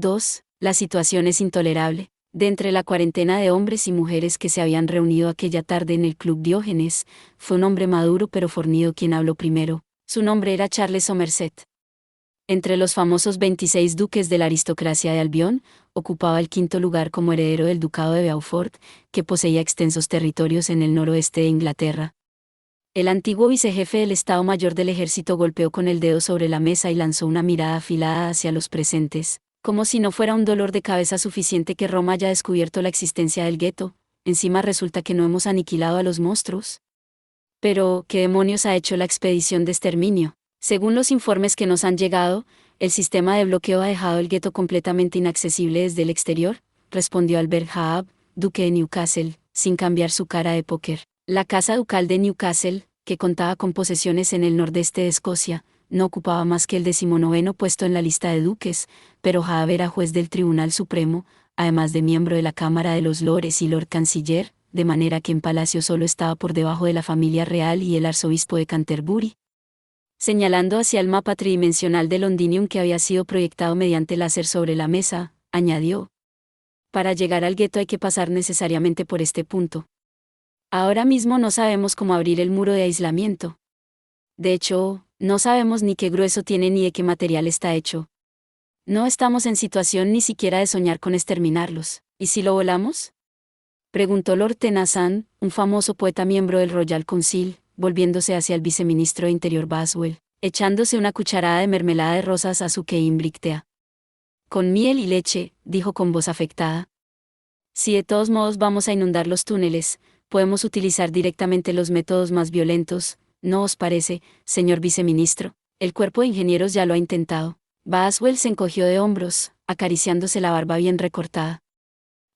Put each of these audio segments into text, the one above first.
2. La situación es intolerable. De entre la cuarentena de hombres y mujeres que se habían reunido aquella tarde en el Club Diógenes, fue un hombre maduro pero fornido quien habló primero. Su nombre era Charles Somerset. Entre los famosos 26 duques de la aristocracia de Albión, ocupaba el quinto lugar como heredero del ducado de Beaufort, que poseía extensos territorios en el noroeste de Inglaterra. El antiguo vicejefe del Estado Mayor del Ejército golpeó con el dedo sobre la mesa y lanzó una mirada afilada hacia los presentes, como si no fuera un dolor de cabeza suficiente que Roma haya descubierto la existencia del gueto, encima resulta que no hemos aniquilado a los monstruos. Pero, ¿qué demonios ha hecho la expedición de exterminio? Según los informes que nos han llegado, el sistema de bloqueo ha dejado el gueto completamente inaccesible desde el exterior, respondió Albert Haab, duque de Newcastle, sin cambiar su cara de póker. La casa ducal de Newcastle, que contaba con posesiones en el nordeste de Escocia, no ocupaba más que el 19º puesto en la lista de duques, pero Haab era juez del Tribunal Supremo, además de miembro de la Cámara de los Lores y Lord Canciller, de manera que en palacio solo estaba por debajo de la familia real y el arzobispo de Canterbury. Señalando hacia el mapa tridimensional de Londinium que había sido proyectado mediante láser sobre la mesa, añadió: para llegar al gueto hay que pasar necesariamente por este punto. Ahora mismo no sabemos cómo abrir el muro de aislamiento. De hecho, no sabemos ni qué grueso tiene ni de qué material está hecho. No estamos en situación ni siquiera de soñar con exterminarlos. ¿Y si lo volamos?, preguntó Lord Tennyson, un famoso poeta miembro del Royal Council, volviéndose hacia el viceministro de Interior Boswell, echándose una cucharada de mermelada de rosas a su Keimbrictea. Con miel y leche, dijo con voz afectada. Si de todos modos vamos a inundar los túneles, podemos utilizar directamente los métodos más violentos, ¿no os parece, señor viceministro? El cuerpo de ingenieros ya lo ha intentado. Boswell se encogió de hombros, acariciándose la barba bien recortada.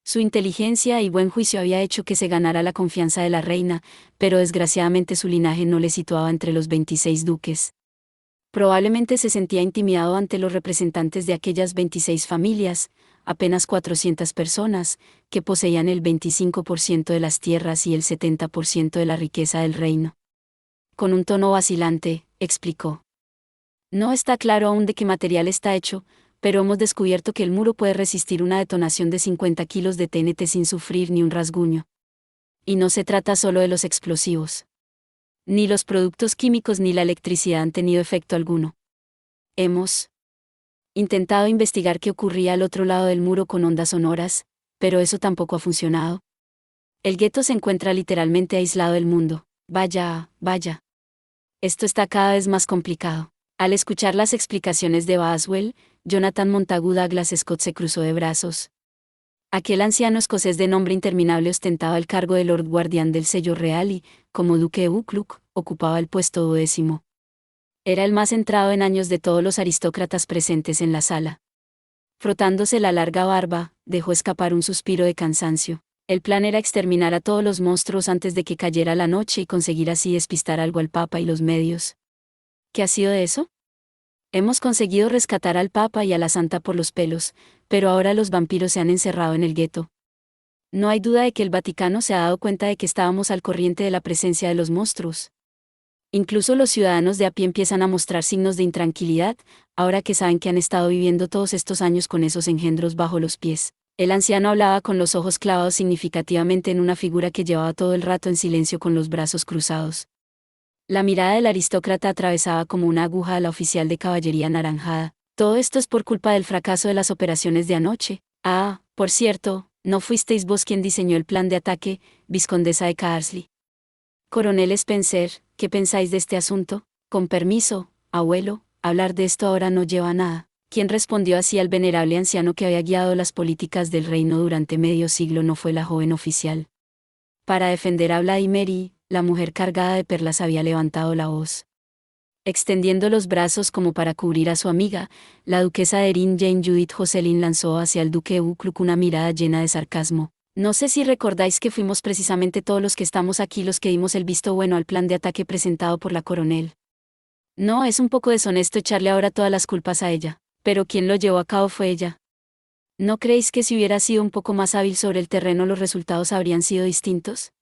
Su inteligencia y buen juicio había hecho que se ganara la confianza de la reina, pero desgraciadamente su linaje no le situaba entre los 26 duques. Probablemente se sentía intimidado ante los representantes de aquellas 26 familias, apenas 400 personas, que poseían el 25% de las tierras y el 70% de la riqueza del reino. Con un tono vacilante, explicó: no está claro aún de qué material está hecho, pero hemos descubierto que el muro puede resistir una detonación de 50 kilos de TNT sin sufrir ni un rasguño. Y no se trata solo de los explosivos. Ni los productos químicos ni la electricidad han tenido efecto alguno. Hemos intentado investigar qué ocurría al otro lado del muro con ondas sonoras, pero eso tampoco ha funcionado. El gueto se encuentra literalmente aislado del mundo. Vaya, vaya. Esto está cada vez más complicado. Al escuchar las explicaciones de Boswell, Jonathan Montagu Douglas Scott se cruzó de brazos. Aquel anciano escocés de nombre interminable ostentaba el cargo de Lord Guardián del Sello Real y, como duque de Buccleuch, ocupaba el puesto 12º. Era el más entrado en años de todos los aristócratas presentes en la sala. Frotándose la larga barba, dejó escapar un suspiro de cansancio. El plan era exterminar a todos los monstruos antes de que cayera la noche y conseguir así despistar algo al Papa y los medios. ¿Qué ha sido de eso? Hemos conseguido rescatar al Papa y a la Santa por los pelos, pero ahora los vampiros se han encerrado en el gueto. No hay duda de que el Vaticano se ha dado cuenta de que estábamos al corriente de la presencia de los monstruos. Incluso los ciudadanos de a pie empiezan a mostrar signos de intranquilidad, ahora que saben que han estado viviendo todos estos años con esos engendros bajo los pies. El anciano hablaba con los ojos clavados significativamente en una figura que llevaba todo el rato en silencio con los brazos cruzados. La mirada del aristócrata atravesaba como una aguja a la oficial de caballería anaranjada. Todo esto es por culpa del fracaso de las operaciones de anoche. Ah, por cierto, ¿no fuisteis vos quien diseñó el plan de ataque, viscondesa de Carsley? Coronel Spencer, ¿qué pensáis de este asunto? Con permiso, abuelo, hablar de esto ahora no lleva a nada. Quien respondió así al venerable anciano que había guiado las políticas del reino durante medio siglo no fue la joven oficial. Para defender a Vladimir, la mujer cargada de perlas había levantado la voz. Extendiendo los brazos como para cubrir a su amiga, la duquesa de Erin Jane Judith Jocelyn lanzó hacia el duque de Buccleuch una mirada llena de sarcasmo. No sé si recordáis que fuimos precisamente todos los que estamos aquí los que dimos el visto bueno al plan de ataque presentado por la coronel. No, es un poco deshonesto echarle ahora todas las culpas a ella, pero quien lo llevó a cabo fue ella. ¿No creéis que si hubiera sido un poco más hábil sobre el terreno los resultados habrían sido distintos?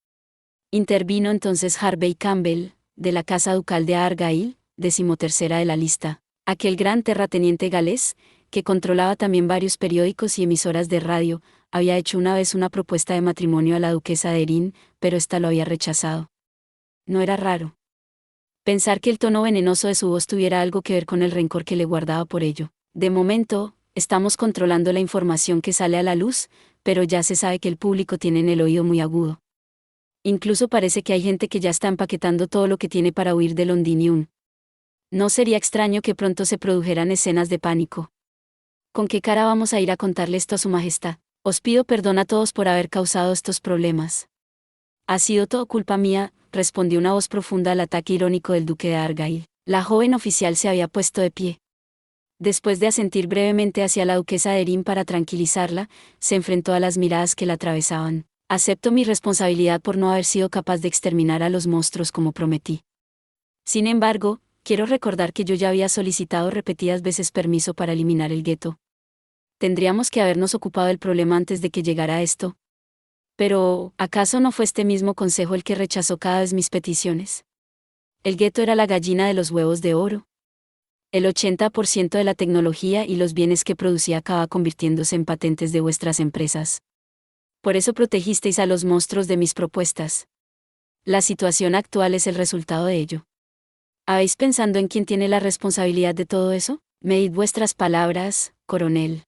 Intervino entonces Harvey Campbell, de la Casa Ducal de Argyll, 13ª de la lista, aquel gran terrateniente galés, que controlaba también varios periódicos y emisoras de radio, había hecho una vez una propuesta de matrimonio a la duquesa de Erin, pero ésta lo había rechazado. No era raro pensar que el tono venenoso de su voz tuviera algo que ver con el rencor que le guardaba por ello. De momento, estamos controlando la información que sale a la luz, pero ya se sabe que el público tiene en el oído muy agudo. Incluso parece que hay gente que ya está empaquetando todo lo que tiene para huir de Londinium. No sería extraño que pronto se produjeran escenas de pánico. ¿Con qué cara vamos a ir a contarle esto a su majestad? Os pido perdón a todos por haber causado estos problemas. Ha sido todo culpa mía, respondió una voz profunda al ataque irónico del duque de Argyle. La joven oficial se había puesto de pie. Después de asentir brevemente hacia la duquesa de Erin para tranquilizarla, se enfrentó a las miradas que la atravesaban. Acepto mi responsabilidad por no haber sido capaz de exterminar a los monstruos como prometí. Sin embargo, quiero recordar que yo ya había solicitado repetidas veces permiso para eliminar el gueto. Tendríamos que habernos ocupado del problema antes de que llegara esto. Pero, ¿acaso no fue este mismo consejo el que rechazó cada vez mis peticiones? El gueto era la gallina de los huevos de oro. El 80% de la tecnología y los bienes que producía acaba convirtiéndose en patentes de vuestras empresas. Por eso protegisteis a los monstruos de mis propuestas. La situación actual es el resultado de ello. ¿Habéis pensado en quién tiene la responsabilidad de todo eso? Medid vuestras palabras, coronel.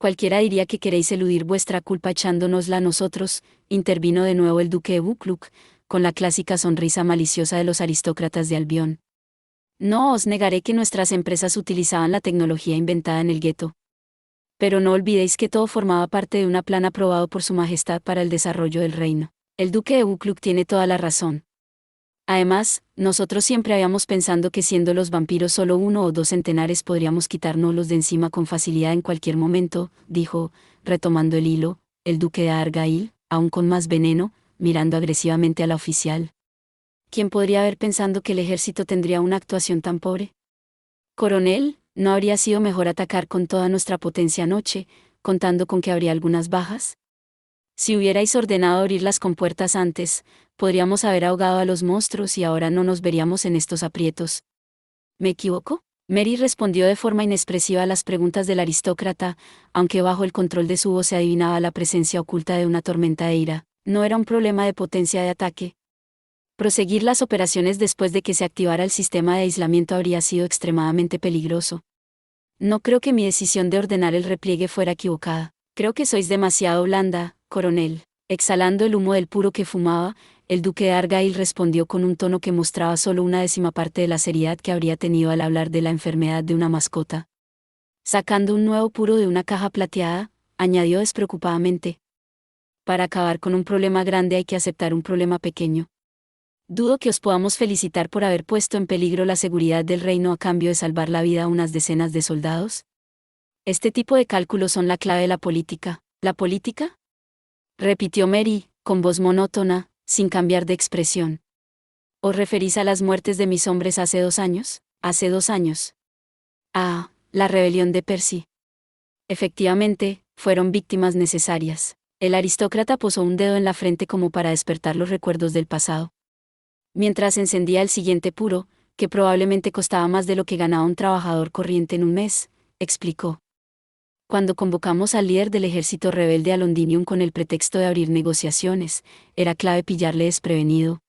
Cualquiera diría que queréis eludir vuestra culpa echándonosla a nosotros, intervino de nuevo el duque de Buccleuch, con la clásica sonrisa maliciosa de los aristócratas de Albión. No os negaré que nuestras empresas utilizaban la tecnología inventada en el gueto. Pero no olvidéis que todo formaba parte de un plan aprobado por su majestad para el desarrollo del reino. El duque de Buccleuch tiene toda la razón. Además, nosotros siempre habíamos pensado que siendo los vampiros solo 1 o 2 centenares podríamos quitárnoslos de encima con facilidad en cualquier momento, dijo, retomando el hilo, el duque de Argyle, aún con más veneno, mirando agresivamente a la oficial. ¿Quién podría haber pensado que el ejército tendría una actuación tan pobre? Coronel, ¿no habría sido mejor atacar con toda nuestra potencia anoche, contando con que habría algunas bajas? Si hubierais ordenado abrir las compuertas antes, podríamos haber ahogado a los monstruos y ahora no nos veríamos en estos aprietos. ¿Me equivoco? Mary respondió de forma inexpresiva a las preguntas del aristócrata, aunque bajo el control de su voz se adivinaba la presencia oculta de una tormenta de ira. No era un problema de potencia de ataque. Proseguir las operaciones después de que se activara el sistema de aislamiento habría sido extremadamente peligroso. No creo que mi decisión de ordenar el repliegue fuera equivocada. Creo que sois demasiado blanda, coronel. Exhalando el humo del puro que fumaba, el duque de Argyle respondió con un tono que mostraba solo una décima parte de la seriedad que habría tenido al hablar de la enfermedad de una mascota. Sacando un nuevo puro de una caja plateada, añadió despreocupadamente. Para acabar con un problema grande hay que aceptar un problema pequeño. Dudo que os podamos felicitar por haber puesto en peligro la seguridad del reino a cambio de salvar la vida a unas decenas de soldados. Este tipo de cálculos son la clave de la política. ¿La política? Repitió Mary, con voz monótona, sin cambiar de expresión. ¿Os referís a las muertes de mis hombres hace 2 años? Hace 2 años. Ah, la rebelión de Percy. Efectivamente, fueron víctimas necesarias. El aristócrata posó un dedo en la frente como para despertar los recuerdos del pasado. Mientras encendía el siguiente puro, que probablemente costaba más de lo que ganaba un trabajador corriente en un mes, explicó. Cuando convocamos al líder del ejército rebelde a Londinium con el pretexto de abrir negociaciones, era clave pillarle desprevenido.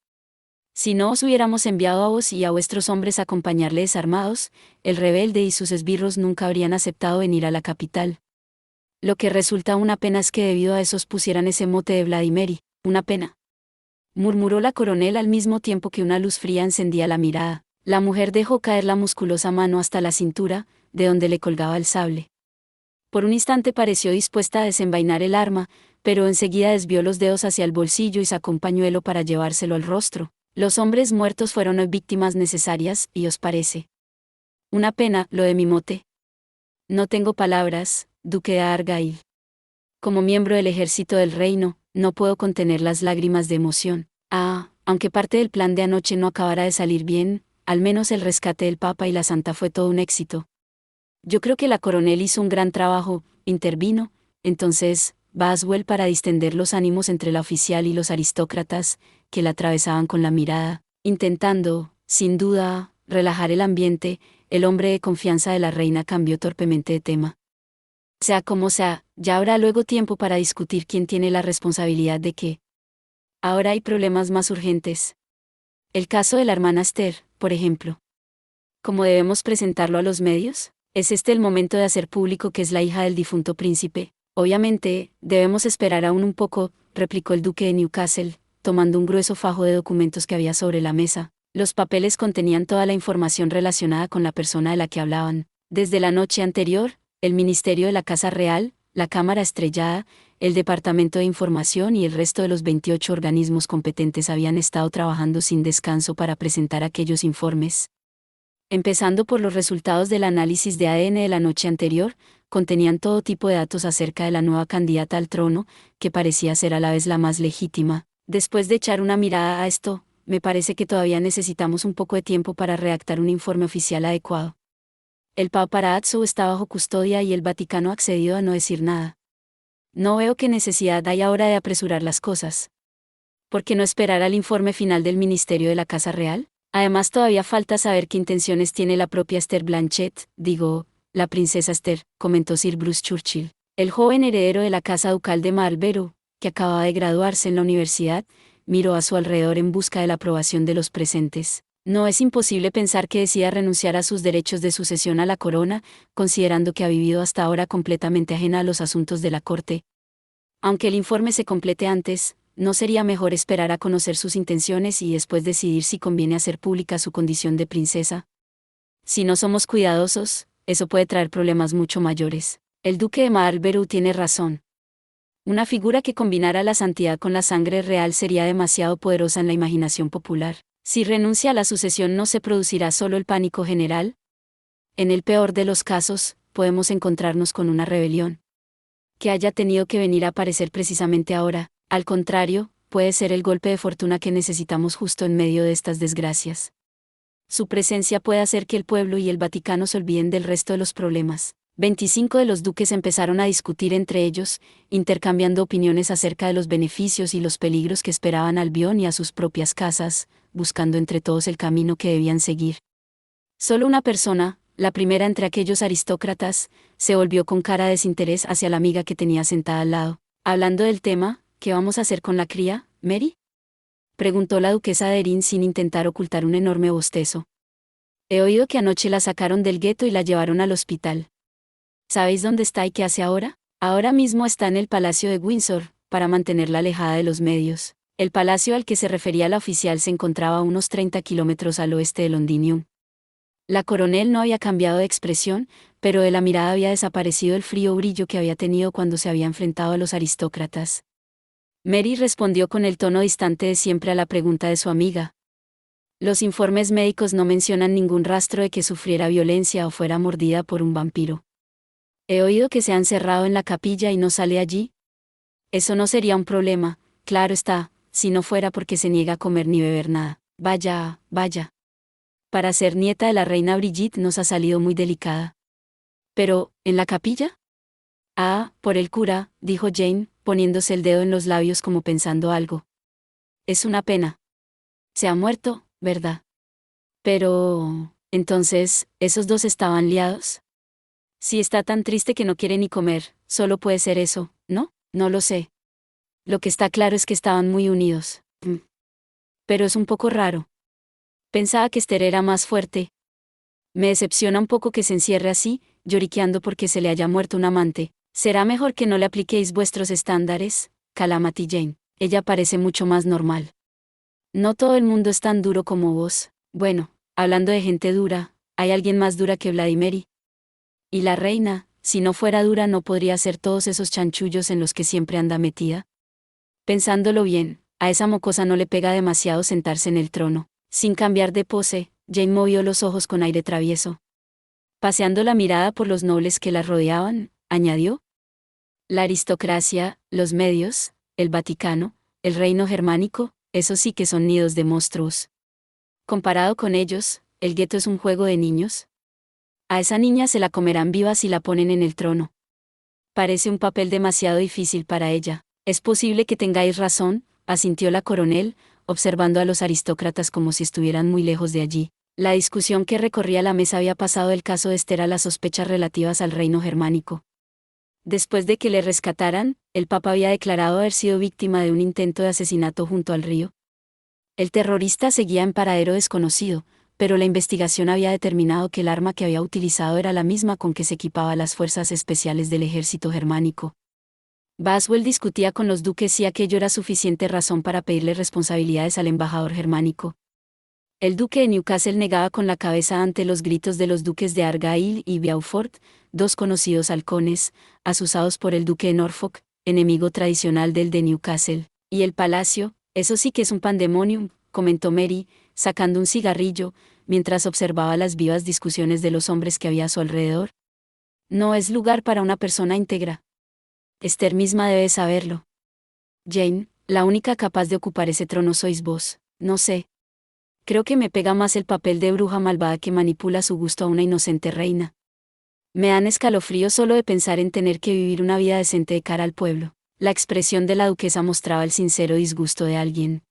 Si no os hubiéramos enviado a vos y a vuestros hombres a acompañarle desarmados, el rebelde y sus esbirros nunca habrían aceptado venir a la capital. Lo que resulta una pena es que debido a eso os pusieran ese mote de Vladimiri, una pena. Murmuró la coronel al mismo tiempo que una luz fría encendía la mirada. La mujer dejó caer la musculosa mano hasta la cintura, de donde le colgaba el sable. Por un instante pareció dispuesta a desenvainar el arma, pero enseguida desvió los dedos hacia el bolsillo y sacó un pañuelo para llevárselo al rostro. Los hombres muertos fueron víctimas necesarias, y os parece. Una pena, lo de mi mote. No tengo palabras, duque de Argyle. Como miembro del ejército del reino, no puedo contener las lágrimas de emoción. Aunque parte del plan de anoche no acabara de salir bien, al menos el rescate del Papa y la Santa fue todo un éxito. Yo creo que la coronel hizo un gran trabajo, intervino, entonces, Boswell para distender los ánimos entre la oficial y los aristócratas, que la atravesaban con la mirada, intentando, sin duda, relajar el ambiente. el hombre de confianza de la reina cambió torpemente de tema. Sea como sea, ya habrá luego tiempo para discutir quién tiene la responsabilidad de qué. Ahora hay problemas más urgentes. El caso de la hermana Esther, por ejemplo. ¿Cómo debemos presentarlo a los medios? ¿Es este el momento de hacer público que es la hija del difunto príncipe? Obviamente, debemos esperar aún un poco, replicó el duque de Newcastle, tomando un grueso fajo de documentos que había sobre la mesa. Los papeles contenían toda la información relacionada con la persona de la que hablaban. Desde la noche anterior, el Ministerio de la Casa Real, la Cámara Estrellada, el Departamento de Información y el resto de los 28 organismos competentes habían estado trabajando sin descanso para presentar aquellos informes. Empezando por los resultados del análisis de ADN de la noche anterior, contenían todo tipo de datos acerca de la nueva candidata al trono, que parecía ser a la vez la más legítima. Después de echar una mirada a esto, me parece que todavía necesitamos un poco de tiempo para redactar un informe oficial adecuado. El paparazzo está bajo custodia y el Vaticano ha accedido a no decir nada. No veo qué necesidad hay ahora de apresurar las cosas. ¿Por qué no esperar al informe final del Ministerio de la Casa Real? Además todavía falta saber qué intenciones tiene la propia Esther Blanchett, la princesa Esther, comentó Sir Bruce Churchill. El joven heredero de la Casa Ducal de Marlborough, que acababa de graduarse en la universidad, miró a su alrededor en busca de la aprobación de los presentes. No es imposible pensar que decida renunciar a sus derechos de sucesión a la corona, considerando que ha vivido hasta ahora completamente ajena a los asuntos de la corte. Aunque el informe se complete antes, ¿no sería mejor esperar a conocer sus intenciones y después decidir si conviene hacer pública su condición de princesa? Si no somos cuidadosos, eso puede traer problemas mucho mayores. El duque de Marlborough tiene razón. Una figura que combinara la santidad con la sangre real sería demasiado poderosa en la imaginación popular. Si renuncia a la sucesión, ¿no se producirá solo el pánico general? En el peor de los casos, podemos encontrarnos con una rebelión. Que haya tenido que venir a aparecer precisamente ahora, al contrario, puede ser el golpe de fortuna que necesitamos justo en medio de estas desgracias. Su presencia puede hacer que el pueblo y el Vaticano se olviden del resto de los problemas. 25 de los duques empezaron a discutir entre ellos, intercambiando opiniones acerca de los beneficios y los peligros que esperaban a Albión y a sus propias casas, buscando entre todos el camino que debían seguir. Solo una persona, la primera entre aquellos aristócratas, se volvió con cara de desinterés hacia la amiga que tenía sentada al lado. Hablando del tema, ¿qué vamos a hacer con la cría, Mary?, preguntó la duquesa de Erin sin intentar ocultar un enorme bostezo. He oído que anoche la sacaron del gueto y la llevaron al hospital. ¿Sabéis dónde está y qué hace ahora? Ahora mismo está en el Palacio de Windsor, para mantenerla alejada de los medios. El palacio al que se refería la oficial se encontraba a unos 30 kilómetros al oeste de Londinium. La coronel no había cambiado de expresión, pero de la mirada había desaparecido el frío brillo que había tenido cuando se había enfrentado a los aristócratas. Mary respondió con el tono distante de siempre a la pregunta de su amiga. Los informes médicos no mencionan ningún rastro de que sufriera violencia o fuera mordida por un vampiro. He oído que se ha encerrado en la capilla y no sale allí. Eso no sería un problema, claro está, si no fuera porque se niega a comer ni beber nada. Vaya, vaya. Para ser nieta de la reina Brigitte nos ha salido muy delicada. Pero, ¿en la capilla? Ah, por el cura, dijo Jane, poniéndose el dedo en los labios como pensando algo. Es una pena. Se ha muerto, ¿verdad? Pero, entonces, ¿esos dos estaban liados? Si está tan triste que no quiere ni comer, solo puede ser eso, ¿no? No lo sé. Lo que está claro es que estaban muy unidos. Pero es un poco raro. Pensaba que Esther era más fuerte. Me decepciona un poco que se encierre así, lloriqueando porque se le haya muerto un amante. Será mejor que no le apliquéis vuestros estándares, Calamity Jane. Ella parece mucho más normal. No todo el mundo es tan duro como vos. Bueno, hablando de gente dura, ¿hay alguien más dura que Vladimir? Y la reina, si no fuera dura no podría hacer todos esos chanchullos en los que siempre anda metida. Pensándolo bien, a esa mocosa no le pega demasiado sentarse en el trono. Sin cambiar de pose, Jane movió los ojos con aire travieso. Paseando la mirada por los nobles que la rodeaban, añadió. La aristocracia, los medios, el Vaticano, el reino germánico, esos sí que son nidos de monstruos. Comparado con ellos, el gueto es un juego de niños. A esa niña se la comerán viva si la ponen en el trono. Parece un papel demasiado difícil para ella. Es posible que tengáis razón, asintió la coronel, observando a los aristócratas como si estuvieran muy lejos de allí. La discusión que recorría la mesa había pasado del caso de Esther a las sospechas relativas al reino germánico. Después de que le rescataran, el Papa había declarado haber sido víctima de un intento de asesinato junto al río. El terrorista seguía en paradero desconocido, pero la investigación había determinado que el arma que había utilizado era la misma con que se equipaba las fuerzas especiales del ejército germánico. Boswell discutía con los duques si aquello era suficiente razón para pedirle responsabilidades al embajador germánico. El duque de Newcastle negaba con la cabeza ante los gritos de los duques de Argyll y Beaufort, dos conocidos halcones, asusados por el duque de Norfolk, enemigo tradicional del de Newcastle. Y el palacio, eso sí que es un pandemonium, comentó Mary, sacando un cigarrillo, mientras observaba las vivas discusiones de los hombres que había a su alrededor. No es lugar para una persona íntegra. Esther misma debe saberlo. Jane, la única capaz de ocupar ese trono sois vos, no sé. Creo que me pega más el papel de bruja malvada que manipula a su gusto a una inocente reina. Me dan escalofríos solo de pensar en tener que vivir una vida decente de cara al pueblo. La expresión de la duquesa mostraba el sincero disgusto de alguien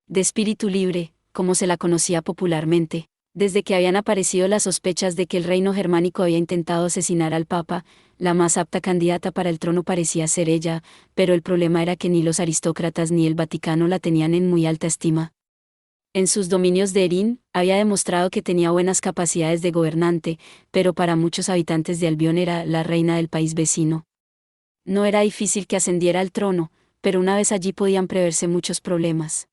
de espíritu libre, como se la conocía popularmente. Desde que habían aparecido las sospechas de que el reino germánico había intentado asesinar al Papa, la más apta candidata para el trono parecía ser ella, pero el problema era que ni los aristócratas ni el Vaticano la tenían en muy alta estima. En sus dominios de Erin, había demostrado que tenía buenas capacidades de gobernante, pero para muchos habitantes de Albión era la reina del país vecino. No era difícil que ascendiera al trono, pero una vez allí podían preverse muchos problemas.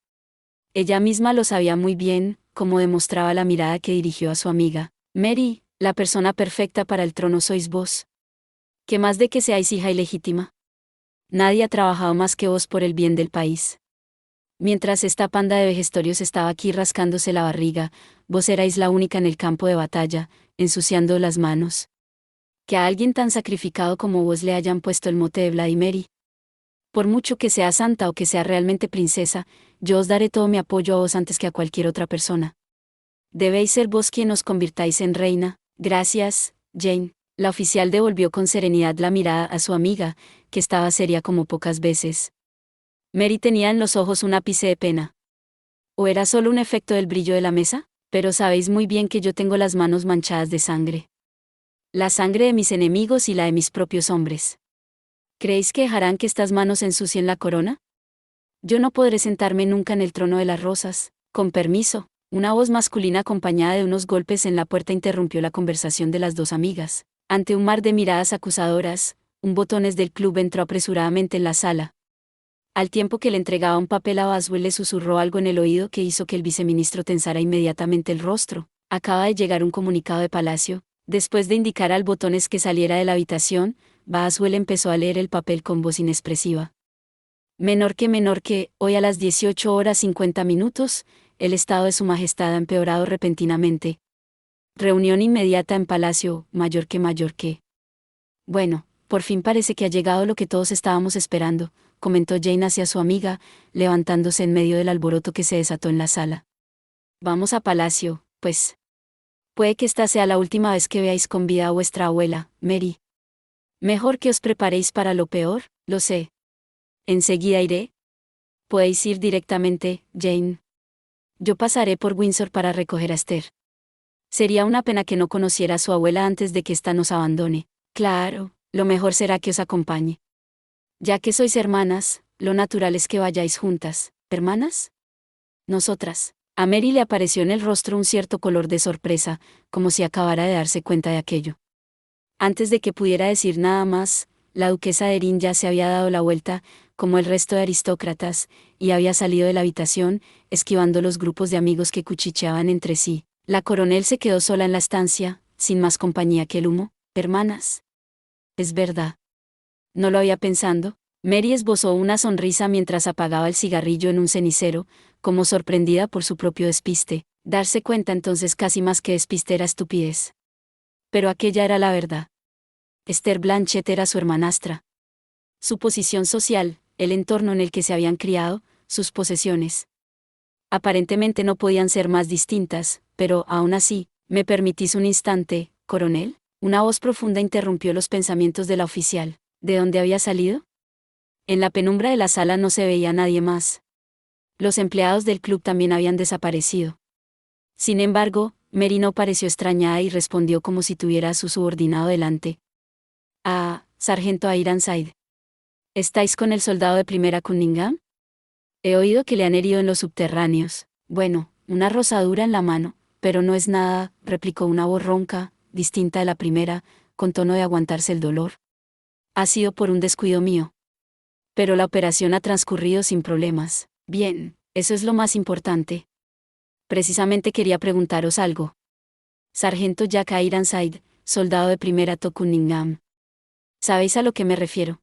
Ella misma lo sabía muy bien, como demostraba la mirada que dirigió a su amiga. Mary, la persona perfecta para el trono sois vos. ¿Qué más de que seáis hija ilegítima? Nadie ha trabajado más que vos por el bien del país. Mientras esta panda de vejestorios estaba aquí rascándose la barriga, vos erais la única en el campo de batalla, ensuciando las manos. Que a alguien tan sacrificado como vos le hayan puesto el mote de Vladimir. Por mucho que sea santa o que sea realmente princesa, yo os daré todo mi apoyo a vos antes que a cualquier otra persona. Debéis ser vos quien os convirtáis en reina. Gracias, Jane. La oficial devolvió con serenidad la mirada a su amiga, que estaba seria como pocas veces. Mary tenía en los ojos un ápice de pena. ¿O era solo un efecto del brillo de la mesa? Pero sabéis muy bien que yo tengo las manos manchadas de sangre. La sangre de mis enemigos y la de mis propios hombres. ¿Creéis que dejarán que estas manos ensucien la corona? Yo no podré sentarme nunca en el trono de las rosas. Con permiso. Una voz masculina acompañada de unos golpes en la puerta interrumpió la conversación de las dos amigas. Ante un mar de miradas acusadoras, un botones del club entró apresuradamente en la sala. Al tiempo que le entregaba un papel a Boswell le susurró algo en el oído que hizo que el viceministro tensara inmediatamente el rostro. Acaba de llegar un comunicado de Palacio. Después de indicar al botones que saliera de la habitación, Boswell empezó a leer el papel con voz inexpresiva. Menor que, hoy a las 18:50, el estado de su majestad ha empeorado repentinamente. Reunión inmediata en Palacio, mayor que. Bueno, por fin parece que ha llegado lo que todos estábamos esperando, comentó Jane hacia su amiga, levantándose en medio del alboroto que se desató en la sala. Vamos a Palacio, pues. Puede que esta sea la última vez que veáis con vida a vuestra abuela, Mary. Mejor que os preparéis para lo peor, lo sé. Enseguida iré. Podéis ir directamente, Jane. Yo pasaré por Windsor para recoger a Esther. Sería una pena que no conociera a su abuela antes de que ésta nos abandone. Claro, lo mejor será que os acompañe. Ya que sois hermanas, lo natural es que vayáis juntas. ¿Hermanas? Nosotras. A Mary le apareció en el rostro un cierto color de sorpresa, como si acabara de darse cuenta de aquello. Antes de que pudiera decir nada más, la duquesa de Erin ya se había dado la vuelta, como el resto de aristócratas, y había salido de la habitación, esquivando los grupos de amigos que cuchicheaban entre sí. La coronel se quedó sola en la estancia, sin más compañía que el humo. Hermanas. Es verdad. No lo había pensado. Mary esbozó una sonrisa mientras apagaba el cigarrillo en un cenicero, como sorprendida por su propio despiste. Darse cuenta entonces casi más que despiste era estupidez. Pero aquella era la verdad. Esther Blanchett era su hermanastra. Su posición social, el entorno en el que se habían criado, sus posesiones. Aparentemente no podían ser más distintas, pero, aún así, ¿me permitís un instante, coronel? Una voz profunda interrumpió los pensamientos de la oficial. ¿De dónde había salido? En la penumbra de la sala no se veía nadie más. Los empleados del club también habían desaparecido. Sin embargo, Mary no pareció extrañada y respondió como si tuviera a su subordinado delante. Ah, sargento Ironside. ¿Estáis con el soldado de primera Cunningham? He oído que le han herido en los subterráneos. Bueno, una rosadura en la mano, pero no es nada, replicó una voz ronca, distinta de la primera, con tono de aguantarse el dolor. Ha sido por un descuido mío. Pero la operación ha transcurrido sin problemas. Bien, eso es lo más importante. Precisamente quería preguntaros algo. Sargento Jack Ironside, soldado de primera Cunningham. ¿Sabéis a lo que me refiero?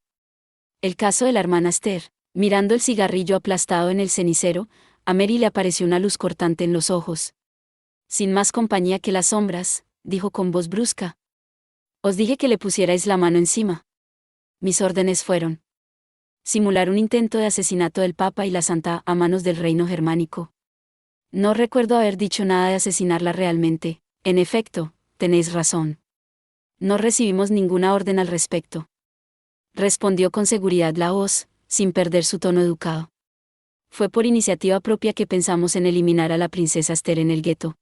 El caso de la hermana Esther. Mirando el cigarrillo aplastado en el cenicero, a Mary le apareció una luz cortante en los ojos. Sin más compañía que las sombras, dijo con voz brusca. Os dije que le pusierais la mano encima. Mis órdenes fueron simular un intento de asesinato del Papa y la Santa a manos del reino germánico. No recuerdo haber dicho nada de asesinarla realmente. En efecto, tenéis razón. No recibimos ninguna orden al respecto. Respondió con seguridad la voz, sin perder su tono educado. Fue por iniciativa propia que pensamos en eliminar a la princesa Esther en el gueto.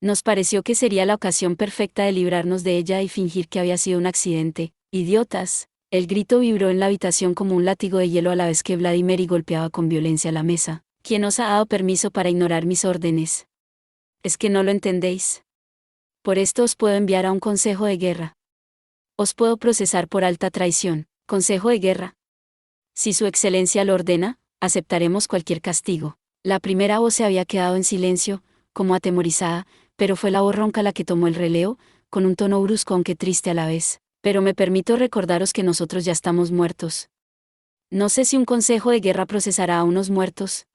Nos pareció que sería la ocasión perfecta de librarnos de ella y fingir que había sido un accidente. ¡Idiotas! El grito vibró en la habitación como un látigo de hielo a la vez que Vladimir golpeaba con violencia la mesa. ¿Quién os ha dado permiso para ignorar mis órdenes? ¿Es que no lo entendéis? Por esto os puedo enviar a un consejo de guerra. Os puedo procesar por alta traición. Consejo de guerra. Si su excelencia lo ordena, aceptaremos cualquier castigo. La primera voz se había quedado en silencio, como atemorizada, pero fue la voz ronca la que tomó el relevo, con un tono brusco aunque triste a la vez. Pero me permito recordaros que nosotros ya estamos muertos. No sé si un consejo de guerra procesará a unos muertos.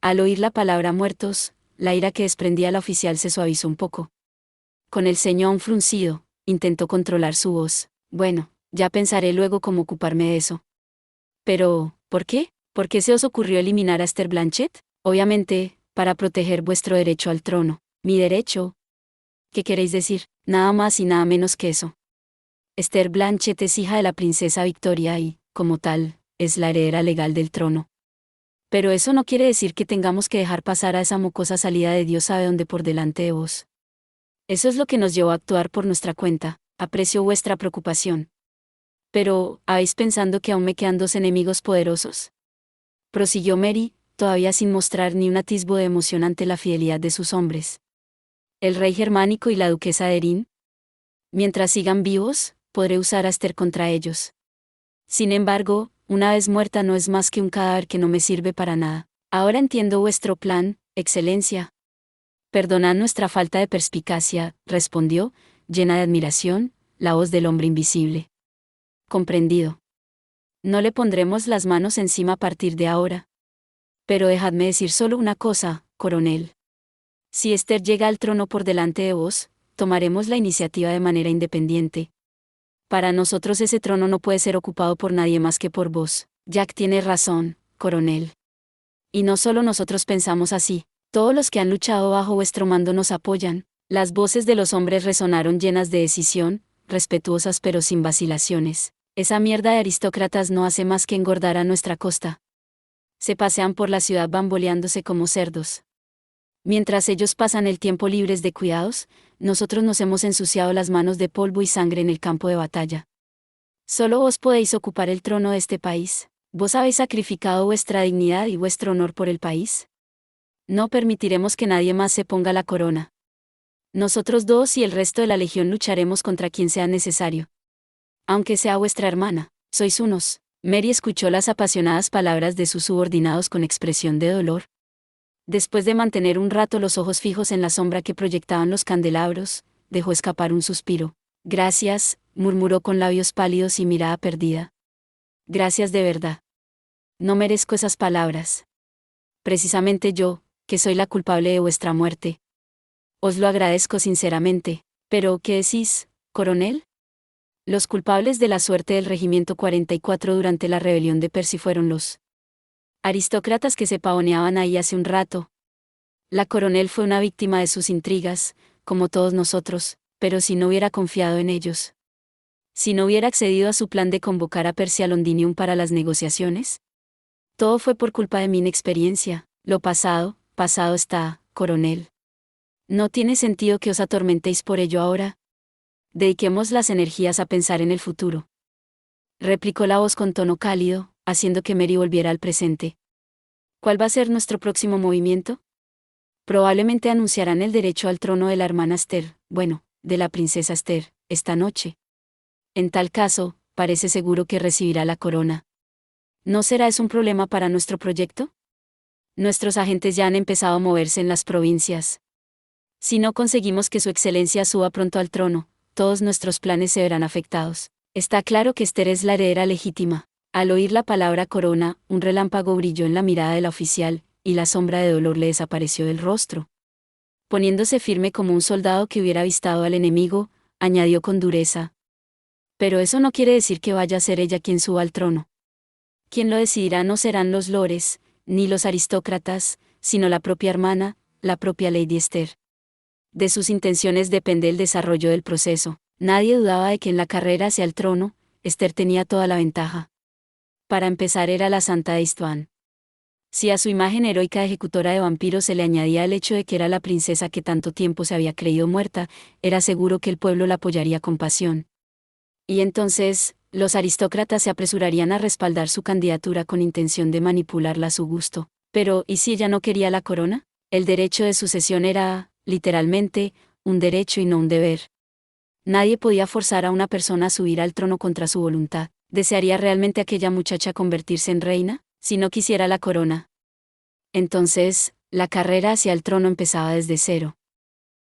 Al oír la palabra muertos, la ira que desprendía la oficial se suavizó un poco. Con el ceño fruncido, intentó controlar su voz. Bueno, ya pensaré luego cómo ocuparme de eso. Pero, ¿por qué? ¿Por qué se os ocurrió eliminar a Esther Blanchett? Obviamente, para proteger vuestro derecho al trono. ¿Mi derecho? ¿Qué queréis decir? Nada más y nada menos que eso. Esther Blanchett es hija de la princesa Victoria y, como tal, es la heredera legal del trono. Pero eso no quiere decir que tengamos que dejar pasar a esa mocosa salida de Dios sabe dónde por delante de vos. Eso es lo que nos llevó a actuar por nuestra cuenta. Aprecio vuestra preocupación. Pero, ¿habéis pensando que aún me quedan dos enemigos poderosos? Prosiguió Mary, todavía sin mostrar ni un atisbo de emoción ante la fidelidad de sus hombres. El rey germánico y la duquesa de Erin. Mientras sigan vivos, podré usar a Esther contra ellos. Sin embargo, una vez muerta no es más que un cadáver que no me sirve para nada. Ahora entiendo vuestro plan, excelencia. Perdonad nuestra falta de perspicacia, respondió, llena de admiración, la voz del hombre invisible. Comprendido. No le pondremos las manos encima a partir de ahora. Pero dejadme decir solo una cosa, coronel. Si Esther llega al trono por delante de vos, tomaremos la iniciativa de manera independiente. Para nosotros ese trono no puede ser ocupado por nadie más que por vos. Jack tiene razón, coronel. Y no solo nosotros pensamos así, todos los que han luchado bajo vuestro mando nos apoyan. Las voces de los hombres resonaron llenas de decisión, respetuosas pero sin vacilaciones. Esa mierda de aristócratas no hace más que engordar a nuestra costa. Se pasean por la ciudad bamboleándose como cerdos. Mientras ellos pasan el tiempo libres de cuidados, nosotros nos hemos ensuciado las manos de polvo y sangre en el campo de batalla. Solo vos podéis ocupar el trono de este país. ¿Vos habéis sacrificado vuestra dignidad y vuestro honor por el país? No permitiremos que nadie más se ponga la corona. Nosotros dos y el resto de la legión lucharemos contra quien sea necesario. Aunque sea vuestra hermana, sois unos. Mary escuchó las apasionadas palabras de sus subordinados con expresión de dolor. Después de mantener un rato los ojos fijos en la sombra que proyectaban los candelabros, dejó escapar un suspiro. Gracias, murmuró con labios pálidos y mirada perdida. Gracias de verdad. No merezco esas palabras. Precisamente yo, que soy la culpable de vuestra muerte. Os lo agradezco sinceramente. Pero, ¿qué decís, coronel? Los culpables de la suerte del regimiento 44 durante la rebelión de Percy fueron los aristócratas que se pavoneaban ahí hace un rato. La coronel fue una víctima de sus intrigas, como todos nosotros, pero si no hubiera confiado en ellos. Si no hubiera accedido a su plan de convocar a Percy a Londinium para las negociaciones. Todo fue por culpa de mi inexperiencia. Lo pasado, pasado está, coronel. No tiene sentido que os atormentéis por ello ahora. Dediquemos las energías a pensar en el futuro. Replicó la voz con tono cálido, haciendo que Mary volviera al presente. ¿Cuál va a ser nuestro próximo movimiento? Probablemente anunciarán el derecho al trono de la hermana Esther, bueno, de la princesa Esther, esta noche. En tal caso, parece seguro que recibirá la corona. ¿No será eso un problema para nuestro proyecto? Nuestros agentes ya han empezado a moverse en las provincias. Si no conseguimos que su excelencia suba pronto al trono, todos nuestros planes se verán afectados. Está claro que Esther es la heredera legítima. Al oír la palabra corona, un relámpago brilló en la mirada de la oficial, y la sombra de dolor le desapareció del rostro. Poniéndose firme como un soldado que hubiera avistado al enemigo, añadió con dureza. Pero eso no quiere decir que vaya a ser ella quien suba al trono. Quien lo decidirá no serán los lores, ni los aristócratas, sino la propia hermana, la propia Lady Esther. De sus intenciones depende el desarrollo del proceso. Nadie dudaba de que en la carrera hacia el trono, Esther tenía toda la ventaja. Para empezar era la santa de Istvan. Si a su imagen heroica de ejecutora de vampiros se le añadía el hecho de que era la princesa que tanto tiempo se había creído muerta, era seguro que el pueblo la apoyaría con pasión. Y entonces, los aristócratas se apresurarían a respaldar su candidatura con intención de manipularla a su gusto. Pero, ¿y si ella no quería la corona? El derecho de sucesión era, literalmente, un derecho y no un deber. Nadie podía forzar a una persona a subir al trono contra su voluntad. ¿Desearía realmente aquella muchacha convertirse en reina, si no quisiera la corona? Entonces, la carrera hacia el trono empezaba desde cero.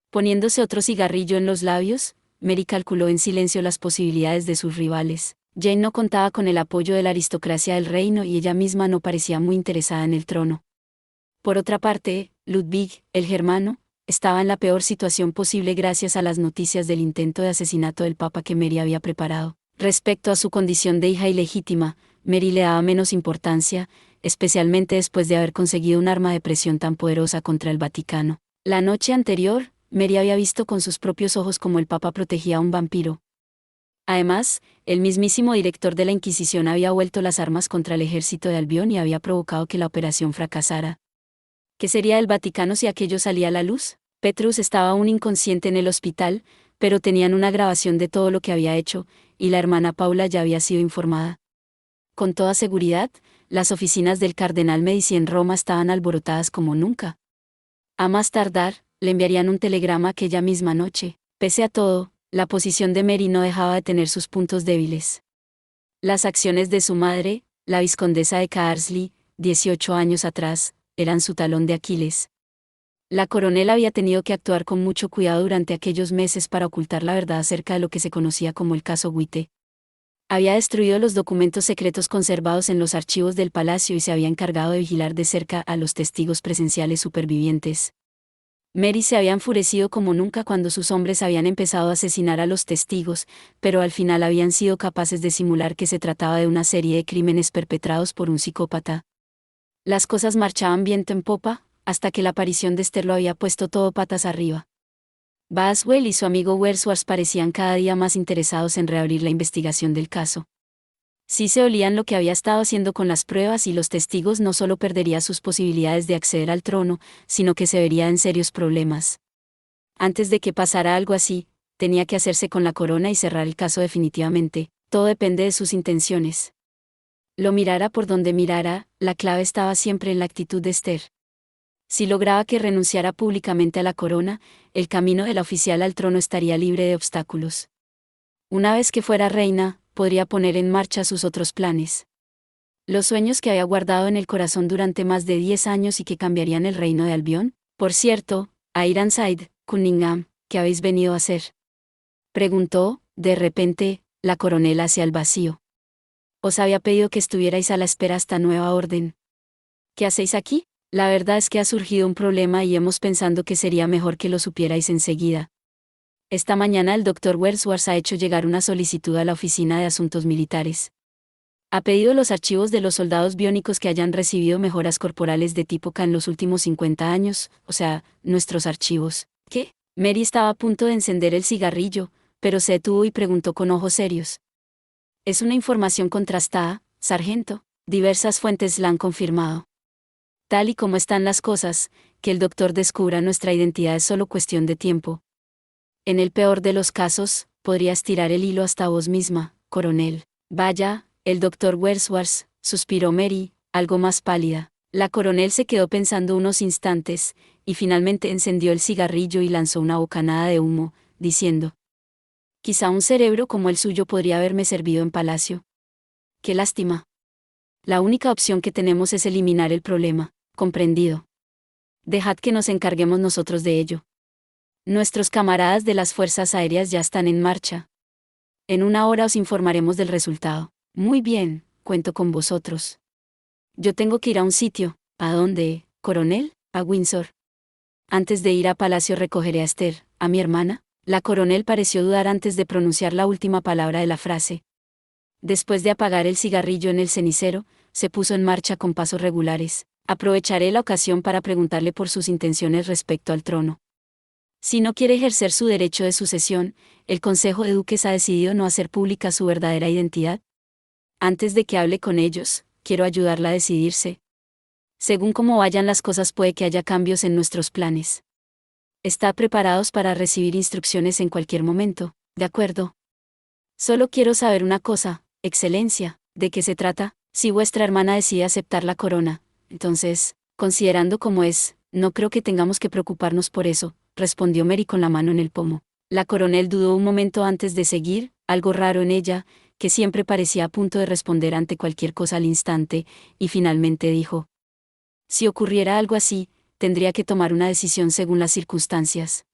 Poniéndose otro cigarrillo en los labios, Mary calculó en silencio las posibilidades de sus rivales. Jane no contaba con el apoyo de la aristocracia del reino y ella misma no parecía muy interesada en el trono. Por otra parte, Ludwig, el germano, estaba en la peor situación posible gracias a las noticias del intento de asesinato del papa que Mary había preparado. Respecto a su condición de hija ilegítima, Mary le daba menos importancia, especialmente después de haber conseguido un arma de presión tan poderosa contra el Vaticano. La noche anterior, Mary había visto con sus propios ojos cómo el papa protegía a un vampiro. Además, el mismísimo director de la Inquisición había vuelto las armas contra el ejército de Albión y había provocado que la operación fracasara. ¿Qué sería del Vaticano si aquello salía a la luz? Petrus estaba aún inconsciente en el hospital, pero tenían una grabación de todo lo que había hecho, y la hermana Paula ya había sido informada. Con toda seguridad, las oficinas del cardenal Medici en Roma estaban alborotadas como nunca. A más tardar, le enviarían un telegrama aquella misma noche. Pese a todo, la posición de Mary no dejaba de tener sus puntos débiles. Las acciones de su madre, la vizcondesa de Carsley, 18 años atrás, eran su talón de Aquiles. La coronel había tenido que actuar con mucho cuidado durante aquellos meses para ocultar la verdad acerca de lo que se conocía como el caso Witte. Había destruido los documentos secretos conservados en los archivos del palacio y se había encargado de vigilar de cerca a los testigos presenciales supervivientes. Mary se había enfurecido como nunca cuando sus hombres habían empezado a asesinar a los testigos, pero al final habían sido capaces de simular que se trataba de una serie de crímenes perpetrados por un psicópata. Las cosas marchaban viento en popa, hasta que la aparición de Esther lo había puesto todo patas arriba. Boswell y su amigo Wordsworth parecían cada día más interesados en reabrir la investigación del caso. Sí se olían lo que había estado haciendo con las pruebas y los testigos no solo perdería sus posibilidades de acceder al trono, sino que se vería en serios problemas. Antes de que pasara algo así, tenía que hacerse con la corona y cerrar el caso definitivamente. Todo depende de sus intenciones. Lo mirara por donde mirara, la clave estaba siempre en la actitud de Esther. Si lograba que renunciara públicamente a la corona, el camino de la oficial al trono estaría libre de obstáculos. Una vez que fuera reina, podría poner en marcha sus otros planes. Los sueños que había guardado en el corazón durante más de 10 años y que cambiarían el reino de Albión. Por cierto, a Ironside, Cunningham, ¿qué habéis venido a hacer?, preguntó, de repente, la coronel hacia el vacío. Os había pedido que estuvierais a la espera hasta nueva orden. ¿Qué hacéis aquí? La verdad es que ha surgido un problema y hemos pensado que sería mejor que lo supierais enseguida. Esta mañana el Dr. Wordsworth ha hecho llegar una solicitud a la Oficina de Asuntos Militares. Ha pedido los archivos de los soldados biónicos que hayan recibido mejoras corporales de tipo K en los últimos 50 años, o sea, nuestros archivos. ¿Qué? Mary estaba a punto de encender el cigarrillo, pero se detuvo y preguntó con ojos serios. Es una información contrastada, sargento. Diversas fuentes la han confirmado. Tal y como están las cosas, que el doctor descubra nuestra identidad es solo cuestión de tiempo. En el peor de los casos, podrías tirar el hilo hasta vos misma, coronel. Vaya, el doctor Wordsworth, suspiró Mary, algo más pálida. La coronel se quedó pensando unos instantes, y finalmente encendió el cigarrillo y lanzó una bocanada de humo, diciendo: quizá un cerebro como el suyo podría haberme servido en Palacio. Qué lástima. La única opción que tenemos es eliminar el problema. Comprendido. Dejad que nos encarguemos nosotros de ello. Nuestros camaradas de las Fuerzas Aéreas ya están en marcha. En una hora os informaremos del resultado. Muy bien, cuento con vosotros. Yo tengo que ir a un sitio. ¿A dónde, coronel? A Windsor. Antes de ir a Palacio recogeré a Esther, a mi hermana. La coronel pareció dudar antes de pronunciar la última palabra de la frase. Después de apagar el cigarrillo en el cenicero, se puso en marcha con pasos regulares. Aprovecharé la ocasión para preguntarle por sus intenciones respecto al trono. Si no quiere ejercer su derecho de sucesión, el Consejo de Duques ha decidido no hacer pública su verdadera identidad. Antes de que hable con ellos, quiero ayudarla a decidirse. Según cómo vayan las cosas puede que haya cambios en nuestros planes. ¿Está preparados para recibir instrucciones en cualquier momento? ¿De acuerdo? Solo quiero saber una cosa, Excelencia, ¿de qué se trata? Si vuestra hermana decide aceptar la corona, entonces, considerando cómo es, no creo que tengamos que preocuparnos por eso, respondió Mary con la mano en el pomo. La coronel dudó un momento antes de seguir, algo raro en ella, que siempre parecía a punto de responder ante cualquier cosa al instante, y finalmente dijo: si ocurriera algo así, tendría que tomar una decisión según las circunstancias.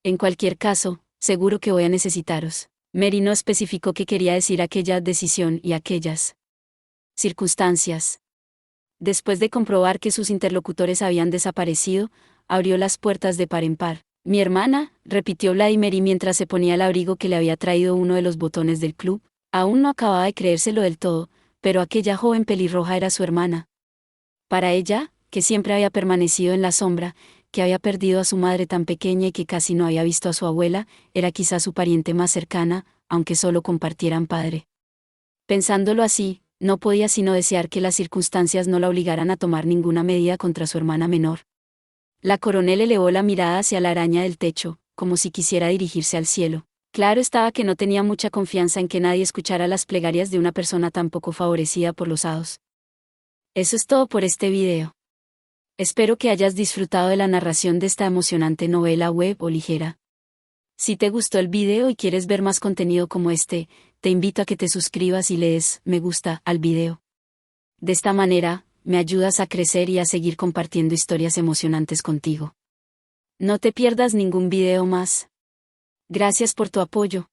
En cualquier caso, seguro que voy a necesitaros. Mary no especificó qué quería decir aquella decisión y aquellas circunstancias. Después de comprobar que sus interlocutores habían desaparecido, abrió las puertas de par en par. Mi hermana, repitió Vladimir mientras se ponía el abrigo que le había traído uno de los botones del club. Aún no acababa de creérselo del todo, pero aquella joven pelirroja era su hermana. Para ella, que siempre había permanecido en la sombra, que había perdido a su madre tan pequeña y que casi no había visto a su abuela, era quizá su pariente más cercana, aunque solo compartieran padre. Pensándolo así, no podía sino desear que las circunstancias no la obligaran a tomar ninguna medida contra su hermana menor. La coronel elevó la mirada hacia la araña del techo, como si quisiera dirigirse al cielo. Claro estaba que no tenía mucha confianza en que nadie escuchara las plegarias de una persona tan poco favorecida por los hados. Eso es todo por este video. Espero que hayas disfrutado de la narración de esta emocionante novela web o ligera. Si te gustó el video y quieres ver más contenido como este, te invito a que te suscribas y le des me gusta al video. De esta manera, me ayudas a crecer y a seguir compartiendo historias emocionantes contigo. No te pierdas ningún video más. Gracias por tu apoyo.